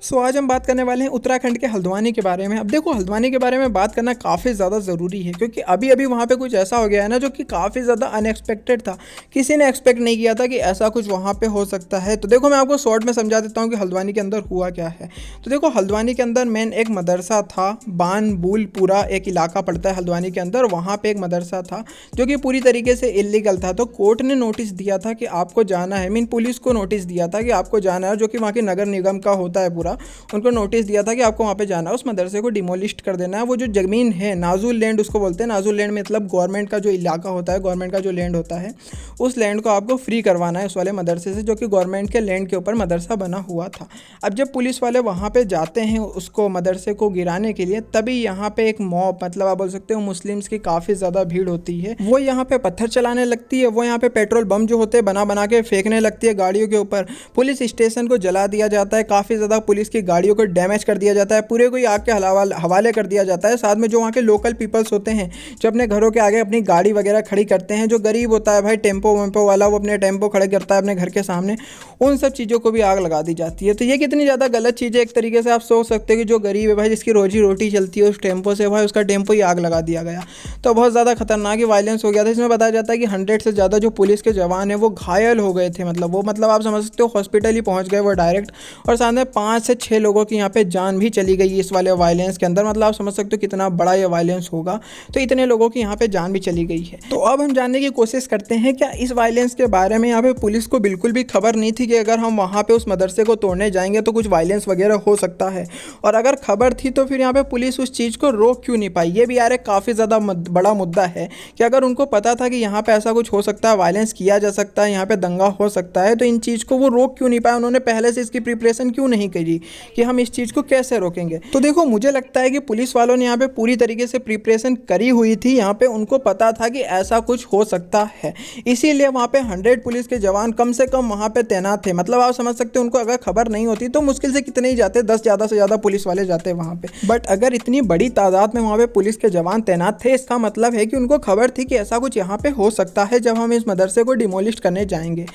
आज हम बात करने वाले हैं उत्तराखंड के हल्द्वानी के बारे में। अब देखो, हल्द्वानी के बारे में बात करना काफ़ी ज़्यादा ज़रूरी है क्योंकि अभी अभी वहाँ पे कुछ ऐसा हो गया है ना जो कि काफ़ी ज़्यादा अनएक्सपेक्टेड था। किसी ने एक्सपेक्ट नहीं किया था कि ऐसा कुछ वहाँ पे हो सकता है। तो देखो, मैं आपको शॉर्ट में समझा देता हूँ कि हल्द्वानी के अंदर हुआ क्या है। तो देखो, हल्द्वानी के अंदर मेन एक मदरसा था, बानबुल पूरा एक इलाका पड़ता है हल्द्वानी के अंदर। वहाँ पर एक मदरसा था जो कि पूरी तरीके से इलीगल था। तो कोर्ट ने नोटिस दिया था कि आपको जाना है, मीन पुलिस को नोटिस दिया था कि आपको जाना है, जो कि वहाँ की नगर निगम का होता है पूरा, उनको नोटिस दिया था कि आपको वहाँ पे जाना है, उस मदरसे को डिमोलिस्ट कर देना है। वो जो ज़मीन है, नाजुल लैंड उसको बोलते हैं। नाजुल लैंड मतलब गवर्नमेंट का जो इलाका होता है, गवर्नमेंट का जो लैंड होता है, उस लैंड को आपको फ्री करवाना है उस वाले मदरसे से, जो कि गवर्नमेंट के लैंड के ऊपर मदरसा बना हुआ था। अब जब पुलिस वाले वहाँ पर जाते हैं उसको मदरसे को गिराने के लिए, तभी यहाँ पर एक मॉब, मतलब आप बोल सकते हो मुस्लिम्स की काफ़ी ज़्यादा भीड़ होती है। वो यहाँ पर पत्थर चलाने लगती है, वो यहाँ पर पेट्रोल बम जो होते हैं बना बना के फेंकने लगती है गाड़ियों के ऊपर। पुलिस स्टेशन को जला दिया जाता है, काफ़ी ज़्यादा पुलिस की गाड़ियों को डैमेज कर दिया जाता है, पूरे को आग के हवाले कर दिया जाता है। साथ में जो वहाँ के लोकल पीपल्स होते हैं जो अपने घरों के आगे अपनी गाड़ी वगैरह खड़ी करते हैं, जो गरीब होता है भाई टेम्पो वेम्पो वाला, वो अपने टेम्पो खड़े करता है अपने घर के सामने, उन सब चीज़ों को भी आग लगा दी जाती है। तो ये कितनी ज़्यादा गलत चीज़ है। एक तरीके से आप सोच सकते हो कि जो गरीब है भाई, जिसकी रोजी रोटी चलती है उस टेम्पो से, भाई उसका टेम्पो ही आग लगा दिया गया। तो बहुत ज़्यादा खतरनाक ही वायलेंस हो गया था। इसमें बताया जाता है कि 100 से ज़्यादा जो पुलिस के जवान हैं वो घायल हो गए थे। मतलब आप समझ सकते हो हॉस्पिटल ही पहुँच गए वो डायरेक्ट। और साथ में 5 से 6 लोगों की यहाँ पे जान भी चली गई इस वाले वायलेंस के अंदर। मतलब आप समझ सकते हो कितना बड़ा ये वायलेंस होगा। तो इतने लोगों की यहाँ पे जान भी चली गई है। तो अब हम जानने की कोशिश करते हैं क्या इस वायलेंस के बारे में यहाँ पे पुलिस को बिल्कुल भी खबर नहीं थी कि अगर हम वहाँ पे उस मदरसे को तोड़ने जाएंगे तो कुछ वायलेंस वगैरह हो सकता है। और अगर खबर थी तो फिर यहाँ पे पुलिस उस चीज़ को रोक क्यों नहीं पाई। ये भी यार एक काफ़ी ज़्यादा बड़ा मुद्दा है कि अगर उनको पता था कि यहाँ पे ऐसा कुछ हो सकता है, वायलेंस किया जा सकता है, यहाँ पे दंगा हो सकता है, तो इन चीज़ को वो रोक क्यों नहीं पाए। उन्होंने पहले से इसकी प्रिपरेशन क्यों नहीं करी कि हम इस चीज़ को कैसे रोकेंगे। तो देखो, मुझे लगता है कि पुलिस वालों ने यहाँ पे पूरी तरीके से प्रिपरेशन करी हुई थी। यहाँ पे उनको पता था कि ऐसा कुछ हो सकता है, इसीलिए वहाँ पे 100 पुलिस के जवान कम से कम वहाँ पे तैनात थे। मतलब आप समझ सकते हो उनको अगर खबर नहीं होती तो मुश्किल से कितने ही जाते, 10 ज़्यादा से ज़्यादा पुलिस वाले जाते वहाँ पे। बट अगर इतनी बड़ी तादाद में वहाँ पे पुलिस के जवान तैनात थे, इसका मतलब है कि उनको खबर थी कि ऐसा कुछ यहाँ पे हो सकता है जब हम इस मदरसे को डिमोलिश करने जाएंगे।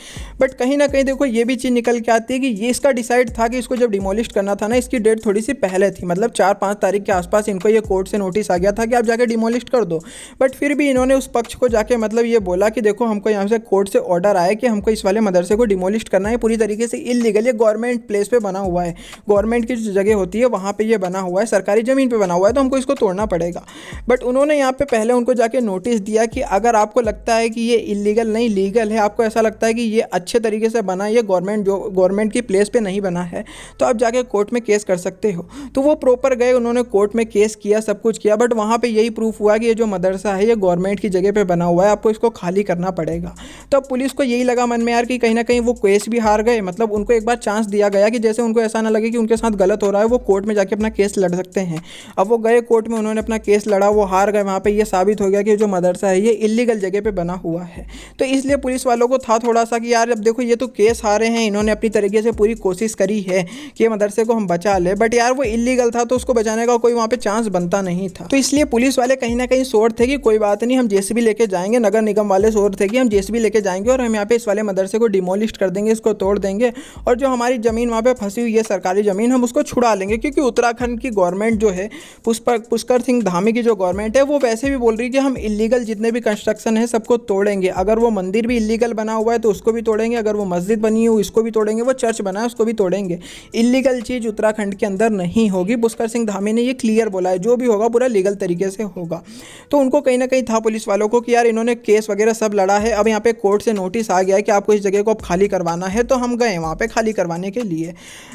बट कहीं ना कहीं देखो, ये भी चीज़ निकल के आती है कि ये इसका डिसाइड था कि इसको जब डिमोलिश करना था ना, इसकी डेट थोड़ी सी पहले थी। मतलब 4-5 तारीख के आसपास इनको ये कोर्ट से नोटिस आ गया था कि आप जाके डिमोलिश कर दो। बट फिर भी इन्होंने उस पक्ष को जाके मतलब ये बोला कि देखो, हमको यहाँ से कोर्ट से ऑर्डर आया कि हमको इस वाले मदरसे को डिमोलिश करना है, पूरी तरीके से इलीगल, ये गवर्नमेंट प्लेस पे बना हुआ है, गवर्नमेंट की जो जगह होती है वहाँ पे ये बना हुआ है, सरकारी ज़मीन पे बना हुआ है, तो हमको इसको तोड़ना पड़ेगा। बट उन्होंने यहाँ पे पहले उनको जाके नोटिस दिया कि अगर आपको लगता है कि ये इलीगल नहीं लीगल है, आपको ऐसा लगता है कि ये अच्छे तरीके से बना, ये गवर्नमेंट की प्लेस पे नहीं बना है, तो आप जाके कोर्ट में केस कर सकते हो। तो वो प्रॉपर गए, उन्होंने कोर्ट में केस किया, सब कुछ किया। बट वहाँ पे यही प्रूफ हुआ कि ये जो मदरसा है ये गवर्नमेंट की जगह पे बना हुआ है, आपको इसको खाली करना पड़ेगा। तो अब पुलिस को यही लगा मन में यार कि कहीं ना कहीं वो केस भी हार गए। मतलब उनको एक बार चांस दिया गया कि जैसे उनको ऐसा ना लगे कि उनके साथ गलत हो रहा है, वो कोर्ट में जाके अपना केस लड़ सकते हैं। अब वो गए कोर्ट में, उन्होंने अपना केस लड़ा, वो हार गए। वहाँ पर ये साबित हो गया कि जो मदरसा है ये इलीगल जगह पर बना हुआ है। तो इसलिए पुलिस वालों को था थोड़ा सा कि यार अब देखो, ये तो केस हारे हैं, इन्होंने अपनी तरीके से पूरी कोशिश करी है कि ये मदरसे को हम बचा ले, बट यार वो इलीगल था तो उसको बचाने का कोई वहाँ पे चांस बनता नहीं था। तो इसलिए पुलिस वाले कहीं ना कहीं श्योर थे कि कोई बात नहीं, हम जेसीबी लेके जाएंगे, नगर निगम वाले श्योर थे कि हम जेसीबी लेके जाएंगे और हम यहाँ पे इस वाले मदरसे को डिमोलिश कर देंगे, इसको तोड़ देंगे, और जो हमारी ज़मीन वहाँ पे फंसी हुई है सरकारी ज़मीन, हम उसको छुड़ा लेंगे। क्योंकि उत्तराखंड की गवर्नमेंट जो है, पुष्कर सिंह धामी की जो गवर्नमेंट है, वो वैसे भी बोल रही है कि हम इलीगल जितने भी कंस्ट्रक्शन है सबको तोड़ेंगे। अगर वो मंदिर भी इलीगल बना हुआ है तो उसको भी तोड़ेंगे, अगर वो मस्जिद बनी है उसको भी तोड़ेंगे, वो चर्च बना है उसको भी तोड़ेंगे। इलीगल चीज़ उत्तराखंड के अंदर नहीं होगी। पुष्कर सिंह धामी ने ये क्लियर बोला है, जो भी होगा पूरा लीगल तरीके से होगा। तो उनको कहीं ना कहीं था पुलिस वालों को कि यार इन्होंने केस वगैरह सब लड़ा है, अब यहाँ पे कोर्ट से नोटिस आ गया है कि आपको इस जगह को अब खाली करवाना है, तो हम गए वहाँ पे खाली करवाने के लिए।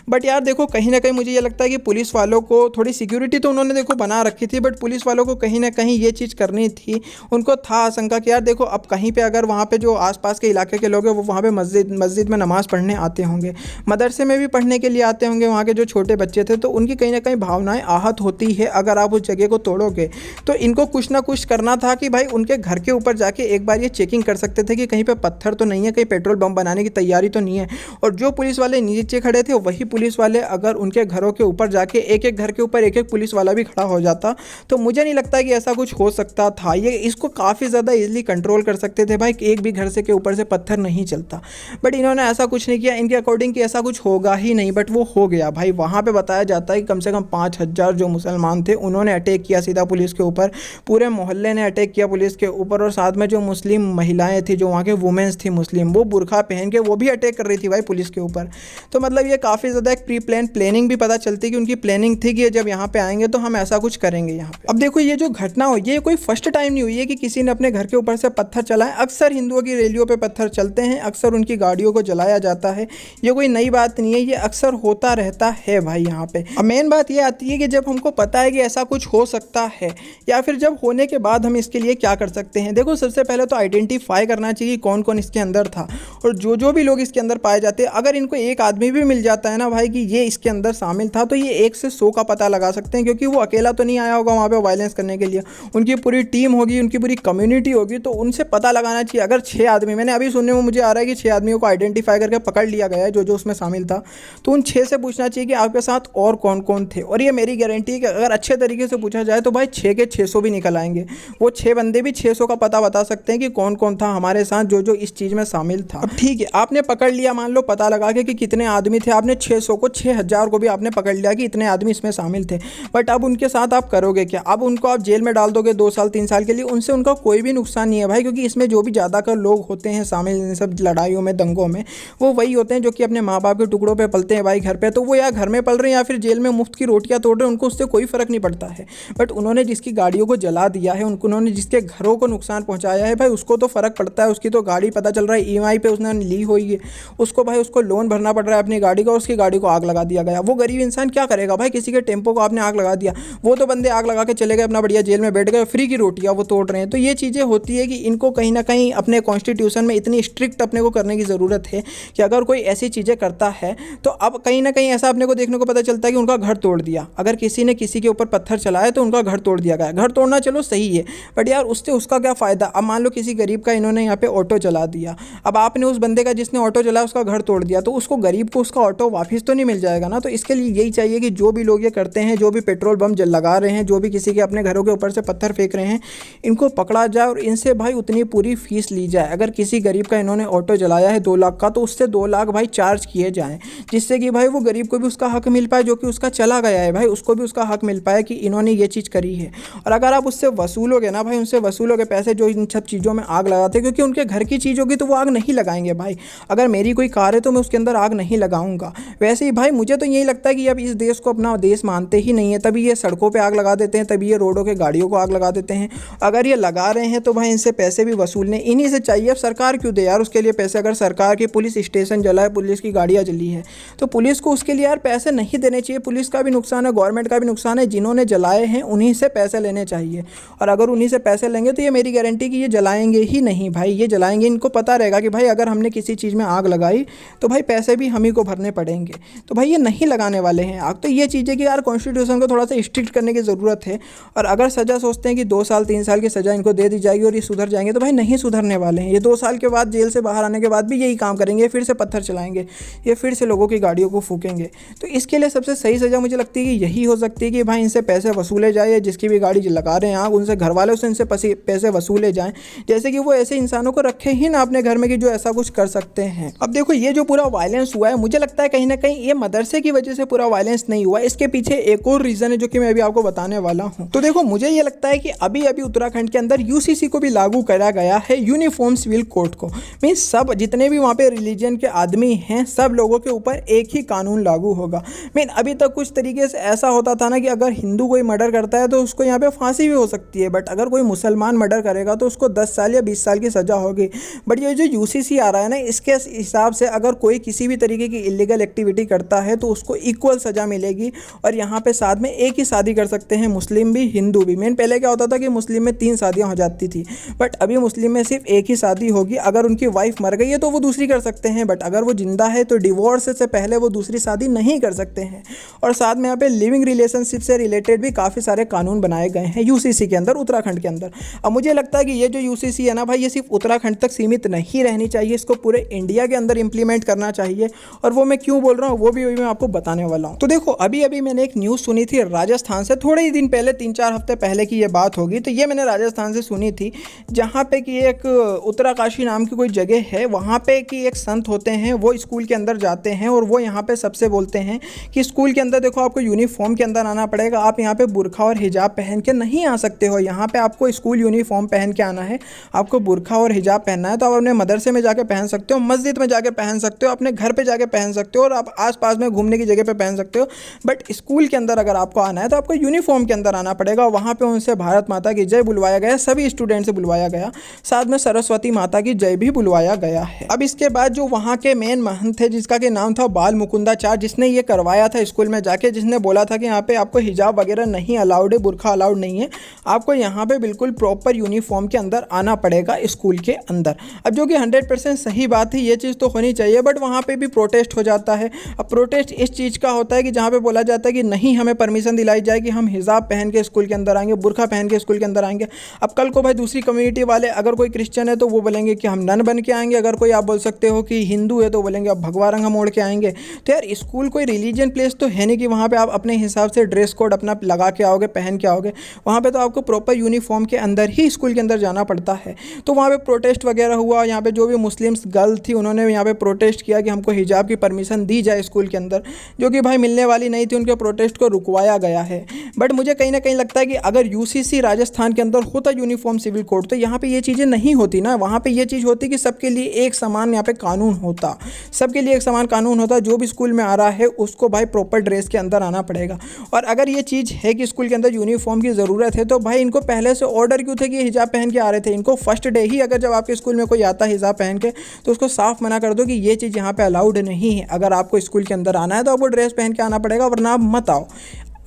बट यार देखो, कहीं ना कहीं मुझे ये लगता है कि पुलिस वालों को थोड़ी सिक्योरिटी तो उन्होंने देखो बना रखी थी, बट पुलिस वालों को कहीं ना कहीं ये चीज़ करनी थी। उनको था आशंका कि यार देखो, अब कहीं पर अगर वहाँ पर जो आसपास के इलाके के लोग हैं वो वहाँ पर मस्जिद में नमाज़ पढ़ने आते होंगे, मदरसे में भी पढ़ने के लिए आते होंगे, वहाँ के जो छोटे बच्चे थे, तो उनकी कहीं ना कहीं भावनाएं आहत होती है अगर आप उस जगह को तोड़ोगे। तो इनको कुछ ना कुछ करना था कि भाई उनके घर के ऊपर जाके एक बार ये चेकिंग कर सकते थे कि कहीं पे पत्थर तो नहीं है, कहीं पेट्रोल बम बनाने की तैयारी तो नहीं है। और जो पुलिस वाले नीचे खड़े थे वही पुलिस वाले अगर उनके घरों के ऊपर जाके एक एक घर के ऊपर एक एक पुलिस वाला भी खड़ा हो जाता, तो मुझे नहीं लगता कि ऐसा कुछ हो सकता था। ये इसको काफ़ी ज़्यादा ईजिली कंट्रोल कर सकते थे भाई, एक भी घर से के ऊपर से पत्थर नहीं चलता। बट इन्होंने ऐसा कुछ नहीं किया, इनके अकॉर्डिंग कि ऐसा कुछ होगा ही नहीं, बट वो हो हो गया भाई। वहाँ पे बताया जाता है कि कम से कम 5,000 जो मुसलमान थे उन्होंने अटैक किया सीधा पुलिस के ऊपर, पूरे मोहल्ले ने अटैक किया पुलिस के ऊपर। और साथ में जो मुस्लिम महिलाएं थी, जो वहाँ के वुमेन्स थी मुस्लिम, वो बुरखा पहन के वो भी अटैक कर रही थी भाई पुलिस के ऊपर। तो मतलब ये काफ़ी ज़्यादा एक प्लानिंग भी पता चलती है कि उनकी प्लानिंग थी कि जब यहाँ पे आएंगे तो हम ऐसा कुछ करेंगे यहाँ पे। अब देखो ये जो घटना हुई ये कोई फर्स्ट टाइम नहीं हुई है कि किसी ने अपने घर के ऊपर से पत्थर चलाए। अक्सर हिंदुओं की रैलियों पे पत्थर चलते हैं, अक्सर उनकी गाड़ियों को जलाया जाता है, ये कोई नई बात नहीं है, ये अक्सर होता रहता है भाई यहाँ पे। अब मेन बात ये आती है कि जब हमको पता है कि ऐसा कुछ हो सकता है या फिर जब होने के बाद हम इसके लिए क्या कर सकते हैं। देखो सबसे पहले तो आइडेंटिफाई करना चाहिए कौन कौन इसके अंदर था, और जो भी लोग इसके अंदर पाए जाते हैं, अगर इनको एक आदमी भी मिल जाता है ना भाई कि ये इसके अंदर शामिल था, तो ये 1 से 100 का पता लगा सकते हैं, क्योंकि वो अकेला तो नहीं आया होगा वहाँ पे वायलेंस करने के लिए, उनकी पूरी टीम होगी, उनकी पूरी कम्युनिटी होगी, तो उनसे पता लगाना चाहिए। अगर 6 आदमी, मैंने अभी सुनने में मुझे आ रहा है कि 6 आदमियों को आइडेंटिफाई करके पकड़ लिया गया है जो उसमें शामिल था, तो उन 6 से पूछना चाहिए कि आपके साथ और कौन कौन थे। और ये मेरी गारंटी है कि अगर अच्छे तरीके से पूछा जाए तो भाई 6 के 600 भी निकल आएंगे। वो 6 बंदे भी 600 का पता बता सकते हैं कि कौन कौन था हमारे साथ जो इस चीज़ में शामिल था। अब ठीक है, आपने पकड़ लिया, मान लो पता लगा के कि कितने आदमी थे, आपने 600 को 6,000 को भी आपने पकड़ लिया कि इतने आदमी इसमें शामिल थे, बट अब उनके साथ आप करोगे क्या? अब उनको आप जेल में डाल दोगे 2 साल 3 साल के लिए, उनसे उनका कोई भी नुकसान नहीं है भाई, क्योंकि इसमें जो भी ज़्यादातर लोग होते हैं शामिल इन सब लड़ाइयों में, दंगों में, वो वही होते हैं जो कि अपने माँ बाप के टुकड़ों पे पलते हैं भाई घर पे। तो वो या घर में पल रहे हैं या फिर जेल में मुफ्त की रोटियां तोड़ रहे हैं, उनको उससे कोई फर्क नहीं पड़ता है। बट उन्होंने जिसकी गाड़ियों को जला दिया है, उन्होंने जिसके घरों को नुकसान पहुंचाया है भाई, उसको तो फर्क पड़ता है। उसकी तो गाड़ी पता चल रहा है EMI पे उसने ली हुई है, उसको भाई उसको लोन भरना पड़ रहा है अपनी गाड़ी का, उसकी गाड़ी को आग लगा दिया गया। वो गरीब इंसान क्या करेगा भाई? किसी के टेम्पो को आपने आग लगा दिया, वो तो बंदे आग लगा के चले गए अपना बढ़िया जेल में बैठ गए, फ्री की रोटियां वो तोड़ रहे हैं। तो ये चीज़ें होती है कि इनको कहीं ना कहीं अपने कॉन्स्टिट्यूशन में इतनी स्ट्रिक्ट अपने को करने की ज़रूरत है कि अगर कोई ऐसी चीज़ें करता है तो अब कहीं ना कहीं ऐसा अपने को देखने को पता चलता है कि उनका घर तोड़ दिया। अगर किसी ने किसी के ऊपर पत्थर चलाया तो उनका घर तोड़ दिया गया। घर तोड़ना चलो सही है, बट यार उससे उसका क्या फ़ायदा? अब मान लो किसी गरीब का इन्होंने यहाँ पे ऑटो चला दिया, अब आपने उस बंदे का जिसने ऑटो चलाया उसका घर तोड़ दिया, तो उसको गरीब को उसका ऑटो वापस तो नहीं मिल जाएगा ना। तो इसके लिए यही चाहिए कि जो भी लोग ये करते हैं, जो भी पेट्रोल बम लगा रहे हैं, जो भी किसी के अपने घरों के ऊपर से पत्थर फेंक रहे हैं, इनको पकड़ा जाए और इनसे भाई उतनी पूरी फीस ली जाए। अगर किसी गरीब का इन्होंने ऑटो जलाया है 2 लाख का, तो उससे 2 लाख भाई चार्ज किए जाएँ, जिससे कि भाई वो गरीब को भी उसका हक मिल पाए, जो कि उसका चला गया है भाई, उसको भी उसका हक मिल पाए कि इन्होंने ये चीज़ करी है। और अगर आप उससे वसूलोगे ना भाई, उनसे वसूलोगे पैसे जो इन सब चीज़ों में आग लगाते हैं, क्योंकि उनके घर की चीज़ होगी तो वो आग नहीं लगाएंगे भाई। अगर मेरी कोई कार है तो मैं उसके अंदर आग नहीं लगाऊंगा। वैसे ही भाई मुझे तो यही लगता है कि अब इस देश को अपना देश मानते ही नहीं है, तभी ये सड़कों पे आग लगा देते हैं, तभी ये रोडों के गाड़ियों को आग लगा देते हैं। अगर ये लगा रहे हैं तो भाई इनसे पैसे भी वसूलने इन्हीं से चाहिए। अब सरकार क्यों दे यार उसके लिए पैसे? अगर सरकार की पुलिस स्टेशन जला है, पुलिस की गाड़ियाँ जली है, तो पुलिस को उसके लिए यार पैसे नहीं देने चाहिए। पुलिस का भी नुकसान है, गवर्नमेंट का भी नुकसान है, जिन्होंने जलाए हैं उन्हीं से पैसे लेने चाहिए। और अगर उन्हीं से पैसे लेंगे तो ये मेरी गारंटी कि ये जलाएंगे ही नहीं भाई, ये जलाएंगे। इनको पता रहेगा कि भाई अगर हमने किसी चीज़ में आग लगाई तो भाई पैसे भी हम ही को भरने पड़ेंगे, तो भाई ये नहीं लगाने वाले हैं आग। तो ये चीज़ें कि यार कॉन्स्टिट्यूशन को थोड़ा सा स्ट्रिक्ट करने की ज़रूरत है। और अगर सज़ा सोचते हैं कि 2 साल 3 साल की सज़ा इनको दे दी जाएगी और ये सुधर जाएंगे, तो भाई नहीं सुधरने वाले हैं। ये 2 साल के बाद जेल से बाहर आने के बाद भी यही काम करेंगे, फिर से पत्थर चलाएंगे, ये फिर से लोगों की गाड़ियों को फूकेंगे। तो इसके लिए सबसे सही सज़ा मुझे लगती है कि यही हो सकती है कि भाई इनसे पैसे वसूले जाए, जिसकी भी गाड़ी लगा रहे हैं आग, उनसे घर वाले से इनसे पैसे वसूले जाएं, जैसे कि वो ऐसे इंसानों को रखे ही ना अपने घर में कि जो ऐसा कुछ कर सकते हैं। अब देखो ये जो पूरा वायलेंस हुआ है, मुझे लगता है कहीं ना कहीं ये मदरसे की वजह से पूरा वायलेंस नहीं हुआ। इसके पीछे एक और रीज़न है जो कि मैं अभी आपको बताने वाला हूँ। तो देखो मुझे ये लगता है कि अभी अभी उत्तराखंड के अंदर UCC को भी लागू करा गया है, यूनिफॉर्म सिविल कोड को। मीन सब जितने भी वहाँ पे रिलीजन के आदमी हैं, सब लोगों के ऊपर एक ही कानून लागू होगा। मीन अभी तक कुछ तरीके से ऐसा होता था ना कि अगर हिंदू कोई मर्डर करता है तो उसको यहाँ पे फांसी भी हो सकती है, बट अगर कोई मुसलमान मर्डर करेगा तो उसको 10 साल या 20 साल की सज़ा होगी। बट ये जो UCC आ रहा है ना, इसके हिसाब से अगर कोई किसी भी तरीके की इलीगल एक्टिविटी करता है तो उसको इक्वल सज़ा मिलेगी। और यहाँ पे साथ में एक ही शादी कर सकते हैं, मुस्लिम भी हिंदू भी। मेन पहले क्या होता था कि मुस्लिम में 3 शादियाँ हो जाती थी, बट अभी मुस्लिम में सिर्फ एक ही शादी होगी। अगर उनकी वाइफ मर गई है तो वो दूसरी कर सकते हैं, बट अगर वो जिंदा है तो डिवोर्स से पहले वो दूसरी शादी नहीं कर सकते हैं। और साथ में यहाँ पे लिविंग रिलेशनशिप से रिलेटेड भी काफ़ी सारे कानून बनाए गए हैं UCC के अंदर, उत्तराखंड के अंदर। अब मुझे लगता है कि ये जो UCC है ना भाई, ये सिर्फ उत्तराखंड तक सीमित नहीं रहनी चाहिए, इसको पूरे इंडिया के अंदर इंप्लीमेंट करना चाहिए। और वो मैं क्यों बोल रहा हूँ वो भी मैं आपको बताने वाला हूँ। तो देखो अभी अभी मैंने एक न्यूज़ सुनी थी राजस्थान से, थोड़े ही दिन पहले, 3-4 हफ्ते पहले की ये बात होगी। तो ये मैंने राजस्थान से सुनी थी, जहाँ पे कि एक उत्तराकाशी नाम की कोई जगह है, वहाँ पे कि एक संत होते हैं, वो स्कूल के अंदर जाते हैं और वो यहाँ पे सब सबसे बोलते हैं कि स्कूल के अंदर देखो आपको यूनिफॉर्म के अंदर आना पड़ेगा, आप यहाँ पे बुरखा और हिजाब पहन के नहीं आ सकते हो। यहाँ पे आपको स्कूल यूनिफॉर्म पहन के आना है, आपको बुरखा और हिजाब पहनना है तो आप अपने मदरसे में जाके पहन सकते हो, मस्जिद में जाके पहन सकते हो, अपने घर पे जाके पहन सकते हो और आप आसपास में घूमने की जगह पे पहन सकते हो। बट स्कूल के अंदर अगर आपको आना है तो आपको यूनिफॉर्म के अंदर आना पड़ेगा। वहाँ पे उनसे भारत माता की जय बुलवाया गया, सभी स्टूडेंट से बुलवाया गया, साथ में सरस्वती माता की जय भी बुलवाया गया है। अब इसके बाद जो वहाँ के मेन महंत थे जिसका के नाम था बाल मुकुंदाचार्य, जिसने ये करवाया था स्कूल में जाके, जिसने बोला था कि यहाँ पे आपको हिजाब वगैरह नहीं अलाउड है, बुरखा अलाउड नहीं है, आपको यहाँ पे बिल्कुल प्रॉपर यूनिफॉर्म के अंदर आना पड़ेगा स्कूल के अंदर। अब जो कि 100% सही बात है, ये चीज़ तो होनी चाहिए, बट वहाँ पे भी प्रोटेस्ट हो जाता है। अब प्रोटेस्ट इस चीज़ का होता है कि जहाँ पे बोला जाता है कि नहीं हमें परमिशन दिलाई जाए कि हम हिजाब पहन के स्कूल के अंदर आएंगे, बुरखा पहन के स्कूल के अंदर आएंगे। अब कल को भाई दूसरी कम्युनिटी वाले, अगर कोई क्रिश्चियन है तो वो बोलेंगे कि हम नन बन के आएंगे, अगर कोई आप बोल सकते हो कि हिंदू है तो बोलेंगे अब भगवा रंग हम ओढ़ के आएंगे। तो यार स्कूल कोई रिलीजियन प्लेस तो है नहीं कि वहाँ पे आप अपने हिसाब से ड्रेस कोड अपना लगा के आओगे, पहन के आओगे। वहाँ पे तो आपको प्रॉपर यूनिफॉर्म के अंदर ही स्कूल के अंदर जाना पड़ता है। तो वहाँ पे प्रोटेस्ट वगैरह हुआ, यहाँ पे जो भी मुस्लिम्स गर्ल थी उन्होंने यहाँ पे प्रोटेस्ट किया कि हमको हिजाब की परमिशन दी जाए स्कूल के अंदर, जो कि भाई मिलने वाली नहीं थी, उनके प्रोटेस्ट को रुकवाया गया है। बट मुझे कहीं ना कहीं लगता है कि अगर यूसीसी राजस्थान के अंदर होता यूनिफॉर्म सिविल कोड तो यहाँ पे ये चीज़ें नहीं होती ना। वहाँ पे ये चीज़ होती कि सबके लिए एक समान यहाँ पे कानून होता, सबके लिए एक समान कानून होता, जो भी स्कूल में आ रहा है उसको भाई प्रॉपर ड्रेस के अंदर आना पड़ेगा। और अगर ये चीज़ है कि स्कूल के अंदर यूनिफॉर्म की ज़रूरत है तो भाई इनको पहले से ऑर्डर क्यों थे कि ये हिजाब पहन के आ रहे थे। इनको फर्स्ट डे ही अगर जब आपके स्कूल में कोई आता है हिजाब पहन के तो उसको साफ मना कर दो कि ये चीज़ यहाँ पे अलाउड नहीं है। अगर आपको स्कूल के अंदर आना है तो आपको ड्रेस पहन के आना पड़ेगा, वरना आप मत आओ।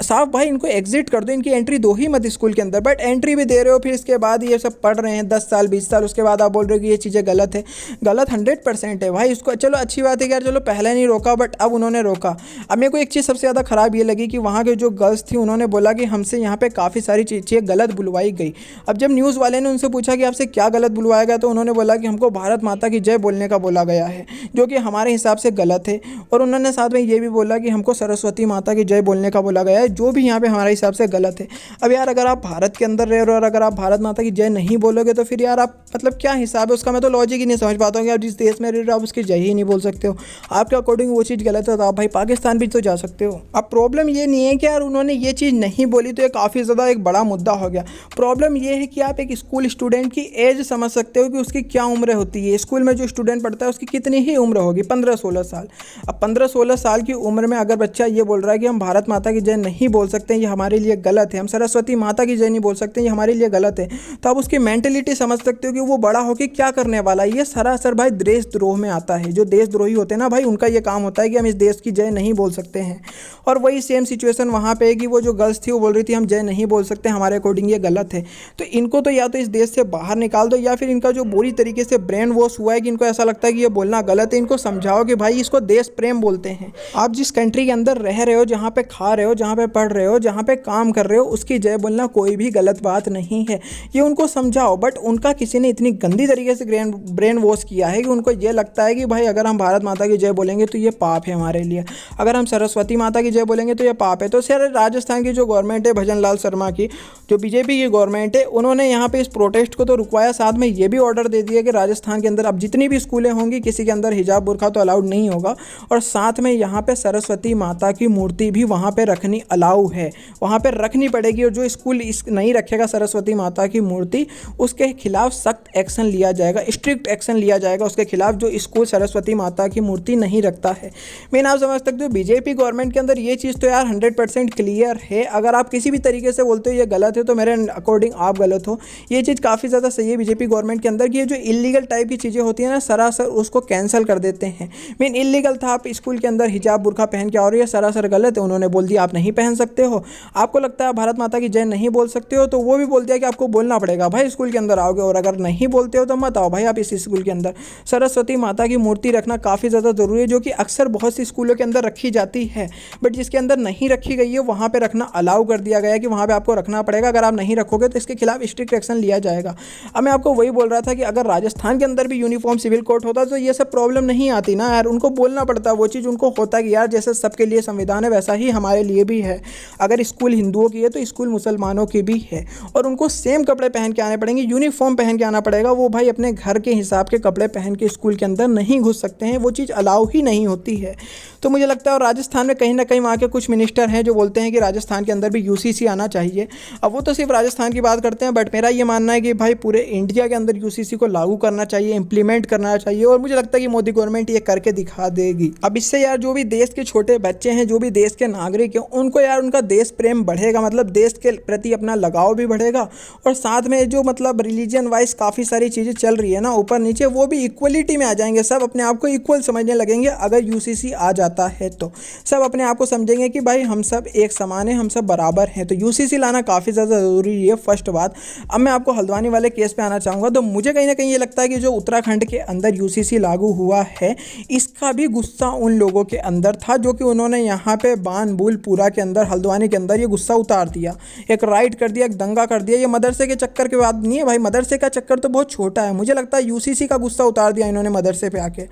साफ भाई इनको एग्जिट कर दो, इनकी एंट्री दो ही मत स्कूल के अंदर। बट एंट्री भी दे रहे हो, फिर इसके बाद ये सब पढ़ रहे हैं 10 साल 20 साल, उसके बाद आप बोल रहे हो कि ये चीज़ें गलत है। गलत 100% है भाई। इसको चलो अच्छी बात है कि यार चलो पहले नहीं रोका बट अब उन्होंने रोका। अब मेरे को एक चीज़ सबसे ज़्यादा ख़राब ये लगी कि वहाँ के जो गर्ल्स थी उन्होंने बोला कि हमसे यहाँ पर काफ़ी सारी चीज़ें गलत बुलवाई गई। अब जब न्यूज़ वाले ने उनसे पूछा कि आपसे क्या गलत बुलवाया गया तो उन्होंने बोला कि हमको भारत माता की जय बोलने का बोला गया है, जो कि हमारे हिसाब से गलत है। और उन्होंने साथ में ये भी बोला कि हमको सरस्वती माता की जय बोलने का बोला गया है, जो भी यहाँ पे हिसाब से गलत है। अब यार अगर आप भारत के अंदर रह रहे हो और अगर आप भारत माता की जय नहीं बोलोगे तो फिर यार आप मतलब क्या हिसाब है उसका, मैं तो लॉजिक ही नहीं समझ पाता हूँ कि आप जिस देश में रह रहे हो आप उसकी जय ही नहीं बोल सकते हो। आपके अकॉर्डिंग वो चीज़ गलत है तो आप भाई पाकिस्तान भी तो जा सकते हो। अब प्रॉब्लम ये नहीं है कि यार उन्होंने ये चीज़ नहीं बोली तो ये काफ़ी ज़्यादा एक बड़ा मुद्दा हो गया। प्रॉब्लम ये है कि आप एक स्कूल स्टूडेंट की एज समझ सकते हो कि उसकी क्या उम्र होती है। स्कूल में जो स्टूडेंट पढ़ता है उसकी कितनी ही उम्र होगी, 15-16 साल। अब 15-16 साल की उम्र में अगर बच्चा ये बोल रहा है कि हम भारत माता की जय नहीं बोल सकते, ये हमारे लिए गलत है, हम सरस्वती माता की जय नहीं बोल सकते, ये हमारे लिए गलत है, तो आप उसकी मेंटेलिटी समझ सकते हो कि वो बड़ा होकर क्या करने वाला है। ये सरासर भाई देशद्रोह में आता है। जो देशद्रोही होते हैं ना भाई, उनका ये काम होता है कि हम इस देश की जय नहीं बोल सकते हैं। और वही सेम सिचुएशन वहाँ पे है कि वो जो गर्ल्स थी वो बोल रही थी हम जय नहीं बोल सकते, हमारे अकॉर्डिंग ये गलत है। तो इनको तो या तो इस देश से बाहर निकाल दो या फिर इनका जो बुरी तरीके से ब्रेन वॉश हुआ है कि इनको ऐसा लगता है कि ये बोलना गलत है, इनको समझाओ कि भाई इसको देश प्रेम बोलते हैं। आप जिस कंट्री के अंदर रह रहे हो, जहाँ पे खा रहे हो, जहाँ पे पढ़ रहे हो, जहाँ पे काम कर रहे हो, उसकी जय बोलना कोई भी गलत बात नहीं है, ये उनको समझाओ। बट उनका किसी ने इतनी गंदी तरीके से ब्रेन वॉश किया है कि उनको ये लगता है कि भाई अगर हम भारत माता की जय बोलेंगे तो ये पाप है हमारे लिए, अगर हम सरस्वती माता की जय बोलेंगे तो ये पाप है। तो सर राजस्थान की जो गवर्नमेंट है भजन लाल शर्मा की, जो बीजेपी की गवर्नमेंट है, उन्होंने यहाँ पे इस प्रोटेस्ट को तो रुकवाया, साथ में ये भी ऑर्डर दे दिया कि राजस्थान के अंदर अब जितनी भी स्कूलें होंगी किसी के अंदर हिजाब बुरखा तो अलाउड नहीं होगा, और साथ में यहाँ पे सरस्वती माता की मूर्ति भी वहाँ पे रखनी अलाउ है, वहाँ पे रखनी पड़ेगी। और जो स्कूल नहीं रखेगा सरस्वती माता की मूर्ति, उसके खिलाफ सख्त एक्शन लिया जाएगा, स्ट्रिक्ट एक्शन लिया जाएगा उसके खिलाफ जो स्कूल सरस्वती माता की मूर्ति नहीं रखता है। मैं आप समझ सकते हो बीजेपी गवर्नमेंट के अंदर ये चीज़ तो यार 100% क्लियर है। अगर आप किसी भी तरीके से बोलते हो ये गलत है तो मेरे अकॉर्डिंग आप गलत हो। ये चीज़ काफ़ी ज़्यादा सही है बीजेपी गवर्नमेंट के अंदर कि ये जो इलीगल टाइप की चीज़ें होती हैं ना, सरासर उसको कैंसिल कर देते हैं। मीन इलीगल था, आप स्कूल के अंदर हिजाब बुरखा पहन के आ रही है, सरासर गलत है, उन्होंने बोल दिया आप नहीं पहन सकते हो। आपको लगता है भारत माता की जय नहीं बोल सकते हो, तो वो भी बोल दिया कि आपको बोलना पड़ेगा भाई स्कूल के अंदर आओगे, और अगर नहीं बोलते हो तो मत आओ भाई आप इस स्कूल के अंदर। सरस्वती माता की मूर्ति रखना काफ़ी ज़्यादा ज़रूरी है, जो कि अक्सर बहुत सी स्कूलों के अंदर रखी जाती है, बट जिसके अंदर नहीं रखी गई है वहाँ पे रखना अलाउ कर दिया गया है कि वहाँ पे आपको रखना पड़ेगा। अगर आप नहीं रखोगे तो इसके खिलाफ स्ट्रिक्ट एक्शन लिया जाएगा। अब मैं आपको वही बोल रहा था कि अगर राजस्थान के अंदर भी यूनिफॉर्म सिविल कोड होता तो ये सब प्रॉब्लम नहीं आती ना यार। उनको बोलना पड़ता, वो चीज़ उनको होता कि यार जैसे सबके लिए संविधान है वैसा ही हमारे लिए भी है। है। अगर स्कूल हिंदुओं की है तो स्कूल मुसलमानों की भी है, और उनको सेम कपड़े पहन के आने पड़ेंगे, यूनिफॉर्म पहन के आना पड़ेगा। वो भाई अपने घर के हिसाब के कपड़े पहन के स्कूल के अंदर नहीं घुस सकते हैं, वो चीज़ अलाउ ही नहीं होती है। तो मुझे लगता है और राजस्थान में कहीं ना कहीं वहाँ के कुछ मिनिस्टर हैं जो बोलते हैं कि राजस्थान के अंदर भी यूसीसी आना चाहिए। अब वो तो सिर्फ राजस्थान की बात करते हैं, बट मेरा ये मानना है कि भाई पूरे इंडिया के अंदर यूसीसी को लागू करना चाहिए, इंप्लीमेंट करना चाहिए, और मुझे लगता है कि मोदी गवर्नमेंट ये करके दिखा देगी। अब इससे यार जो भी देश के छोटे बच्चे हैं, जो भी देश के नागरिक हैं, उनको यार उनका देश प्रेम बढ़ेगा, मतलब देश के प्रति अपना लगाव भी बढ़ेगा, और साथ में जो मतलब रिलीजन वाइज काफ़ी सारी चीज़ें चल रही है ना ऊपर नीचे, वो भी इक्वलिटी में आ जाएंगे। सब अपने आप को इक्वल समझने लगेंगे अगर यूसीसी आ जाता है तो। सब अपने आप को समझेंगे कि भाई हम सब एक समान हैं, हम सब बराबर हैं। तो यूसीसी लाना काफ़ी ज़्यादा ज़रूरी है, फर्स्ट बात। अब मैं आपको हल्द्वानी वाले केस पे आना चाहूँगा। तो मुझे कहीं ना कहीं ये लगता है कि जो उत्तराखंड के अंदर यूसीसी लागू हुआ है, इसका भी गुस्सा उन लोगों के अंदर था जो कि उन्होंने यहाँ पे बानबुलपुरा के अंदर, हल्द्वानी के अंदर ये गुस्सा उतार दिया, एक राइड कर दिया, एक दंगा कर दिया। ये मदरसे के चक्कर के बाद नहीं है भाई, मदरसे का चक्कर तो बहुत छोटा है। मुझे लगता है यूसीसी का गुस्सा उतार दिया इन्होंने मदरसे पे आके।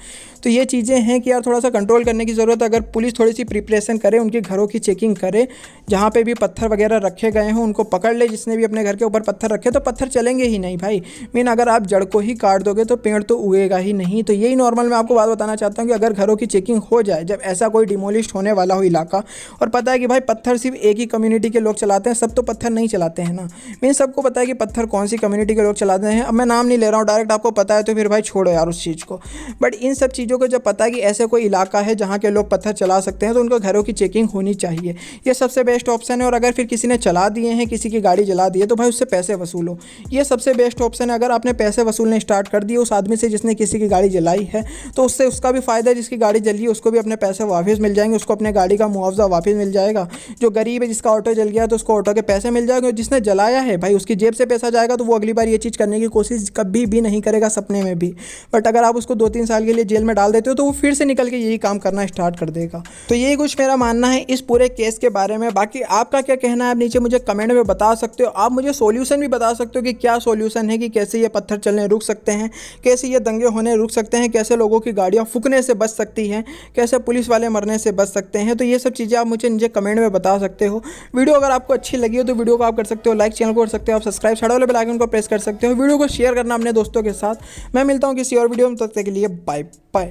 तो ये चीज़ें हैं कि यार थोड़ा सा कंट्रोल करने की ज़रूरत है। अगर पुलिस थोड़ी सी प्रिपरेशन करे, उनके घरों की चेकिंग करे, जहाँ पे भी पत्थर वगैरह रखे गए हों उनको पकड़ ले, जिसने भी अपने घर के ऊपर पत्थर रखे, तो पत्थर चलेंगे ही नहीं भाई। मीन अगर आप जड़ को ही काट दोगे तो पेड़ तो उगेगा ही नहीं। तो यही नॉर्मल मैं आपको बात बताना चाहता हूँ कि अगर घरों की चेकिंग हो जाए, जब ऐसा कोई डिमोलिश होने वाला हो इलाका, और पता है कि भाई पत्थर सिर्फ एक ही कम्युनिटी के लोग चलाते हैं, सब तो पत्थर नहीं चलाते हैं ना। मीन सबको पता है कि पत्थर कौन सी कम्युनिटी के लोग चलाते हैं। अब मैं नाम नहीं ले रहा हूँ, डायरेक्ट आपको पता है तो फिर भाई छोड़ो यार उस चीज़ को। बट इन सब चीज़ों को जब पता है कि ऐसे कोई इलाका है जहाँ के लोग पत्थर चला सकते हैं, तो उनको घरों की चेकिंग होनी चाहिए। ये सबसे बेस्ट ऑप्शन है। और अगर फिर किसी ने चला दिए हैं, किसी की गाड़ी जला दी है, तो भाई उससे पैसे वसूलो, ये सबसे बेस्ट ऑप्शन है। अगर आपने पैसे वसूलने स्टार्ट कर दिए उस आदमी से जिसने किसी की गाड़ी जलाई है, तो उससे उसका भी फ़ायदा है, जिसकी गाड़ी जली है उसको भी अपने पैसे वापस मिल जाएंगे, उसको अपने गाड़ी का मुआवजा वापस मिल जाएगा। जो गरीब है जिसका ऑटो जल गया तो उसको ऑटो के पैसे मिल जाएंगे, जिसने जलाया है भाई उसकी जेब से पैसा जाएगा, तो वो अगली बार ये चीज़ करने की कोशिश कभी भी नहीं करेगा, सपने में भी। बट अगर आप उसको 2-3 साल के लिए जेल में डाल देते हो तो वो फिर से निकल के यही काम करना स्टार्ट कर देगा। तो यही कुछ मेरा मानना है इस पूरे केस के बारे में। बाकी आपका क्या कहना है आप नीचे मुझे कमेंट में बता सकते हो। आप मुझे सॉल्यूशन भी बता सकते हो कि क्या सॉल्यूशन है, कि कैसे ये पत्थर चलने रुक सकते हैं, कैसे ये दंगे होने रुक सकते हैं, कैसे लोगों की गाड़ियाँ फूकने से बच सकती हैं, कैसे पुलिस वाले मरने से बच सकते हैं। तो ये सब चीज़ें आप मुझे नीचे कमेंट में बता सकते हो। वीडियो अगर आपको अच्छी लगी हो तो वीडियो को आप कर सकते हो लाइक, चैनल को कर सकते हो आप सब्सक्राइब, साइड वाले बेल आइकन को प्रेस कर सकते हो, वीडियो को शेयर करना अपने दोस्तों के साथ। मैं मिलता हूँ किसी और वीडियो में, तब तक के लिए बाय बाय।